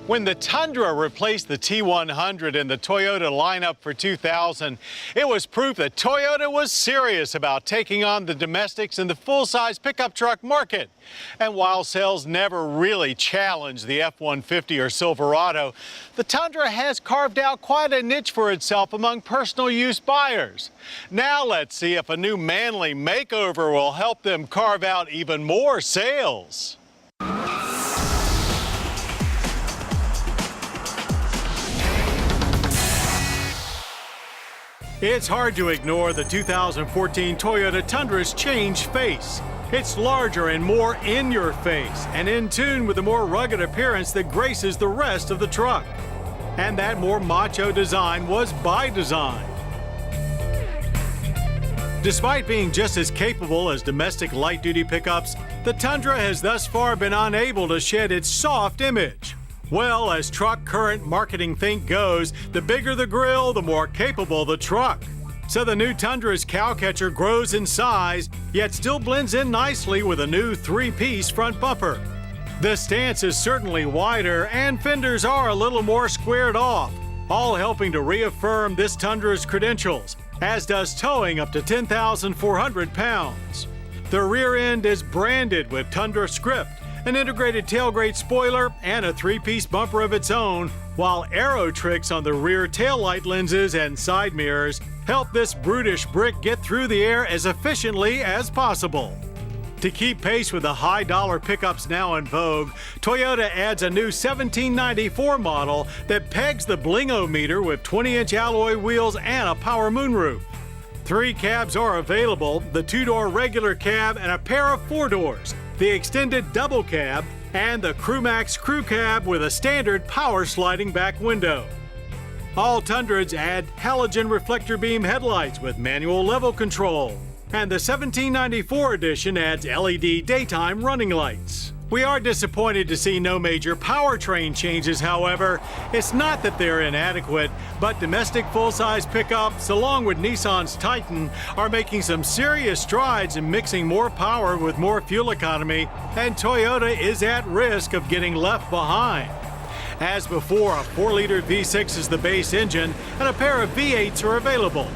When the Tundra replaced the T100 in the Toyota lineup for 2000, it was proof that Toyota was serious about taking on the domestics in the full-size pickup truck market. And while sales never really challenged the F-150 or Silverado, the Tundra has carved out quite a niche for itself among personal use buyers. Now let's see if a new manly makeover will help them carve out even more sales. It's hard to ignore the 2014 Toyota Tundra's changed face. It's larger and more in your face and in tune with the more rugged appearance that graces the rest of the truck. And that more macho design was by design. Despite being just as capable as domestic light-duty pickups, the Tundra has thus far been unable to shed its soft image. Well, as truck current marketing think goes, the bigger the grille, the more capable the truck. So the new Tundra's cowcatcher grows in size, yet still blends in nicely with a new three-piece front bumper. The stance is certainly wider, and fenders are a little more squared off, all helping to reaffirm this Tundra's credentials, as does towing up to 10,400 pounds. The rear end is branded with Tundra script, an integrated tailgate spoiler, and a three-piece bumper of its own, while aero tricks on the rear taillight lenses and side mirrors help this brutish brick get through the air as efficiently as possible. To keep pace with the high-dollar pickups now in vogue, Toyota adds a new 1794 model that pegs the bling-o-meter with 20-inch alloy wheels and a power moonroof. 3 cabs are available, the 2-door regular cab and a pair of 4 doors, the extended double cab, and the CrewMax crew cab with a standard power sliding back window. All Tundras add halogen reflector beam headlights with manual level control, and the 1794 edition adds LED daytime running lights. We are disappointed to see no major powertrain changes, however. It's not that they're inadequate, but domestic full-size pickups, along with Nissan's Titan, are making some serious strides in mixing more power with more fuel economy, and Toyota is at risk of getting left behind. As before, a 4-liter V6 is the base engine, and a pair of V8s are available.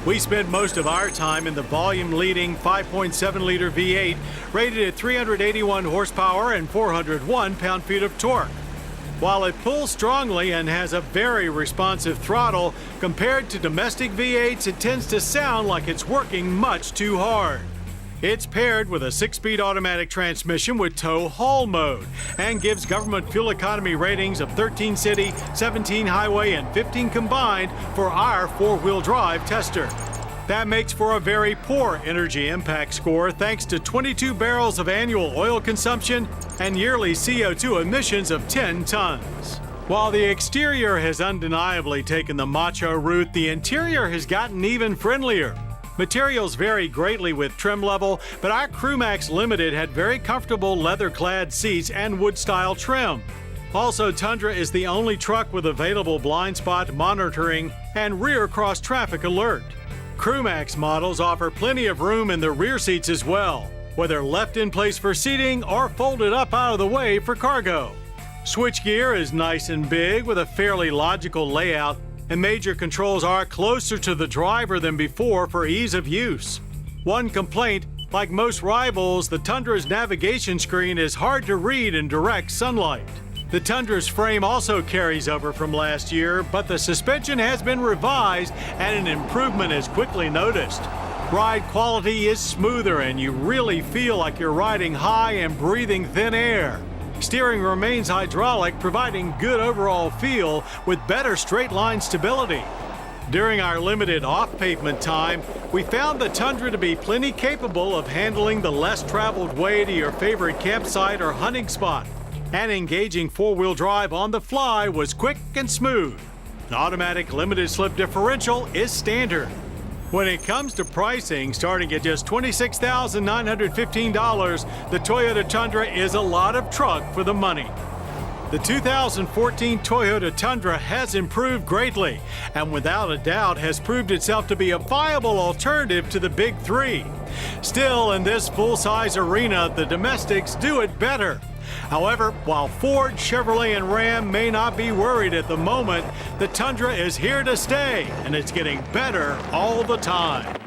We spent most of our time in the volume-leading 5.7-liter V8, rated at 381 horsepower and 401 pound-feet of torque. While it pulls strongly and has a very responsive throttle, compared to domestic V8s, it tends to sound like it's working much too hard. It's paired with a 6-speed automatic transmission with tow haul mode and gives government fuel economy ratings of 13 city, 17 highway, and 15 combined for our 4-wheel drive tester. That makes for a very poor energy impact score thanks to 22 barrels of annual oil consumption and yearly CO2 emissions of 10 tons. While the exterior has undeniably taken the macho route, the interior has gotten even friendlier. Materials vary greatly with trim level, but our CrewMax Limited had very comfortable leather-clad seats and wood-style trim. Also, Tundra is the only truck with available blind spot monitoring and rear cross-traffic alert. CrewMax models offer plenty of room in the rear seats as well, whether left in place for seating or folded up out of the way for cargo. Switchgear is nice and big with a fairly logical layout, and major controls are closer to the driver than before for ease of use. One complaint, like most rivals, the Tundra's navigation screen is hard to read in direct sunlight. The Tundra's frame also carries over from last year, but the suspension has been revised and an improvement is quickly noticed. Ride quality is smoother and you really feel like you're riding high and breathing thin air. Steering remains hydraulic, providing good overall feel with better straight-line stability. During our limited off-pavement time, we found the Tundra to be plenty capable of handling the less-traveled way to your favorite campsite or hunting spot. And engaging 4-wheel drive on the fly was quick and smooth. An automatic limited slip differential is standard. When it comes to pricing, starting at just $26,915, the Toyota Tundra is a lot of truck for the money. The 2014 Toyota Tundra has improved greatly and without a doubt has proved itself to be a viable alternative to the big three. Still, in this full-size arena, the domestics do it better. However, while Ford, Chevrolet, and Ram may not be worried at the moment, the Tundra is here to stay, and it's getting better all the time.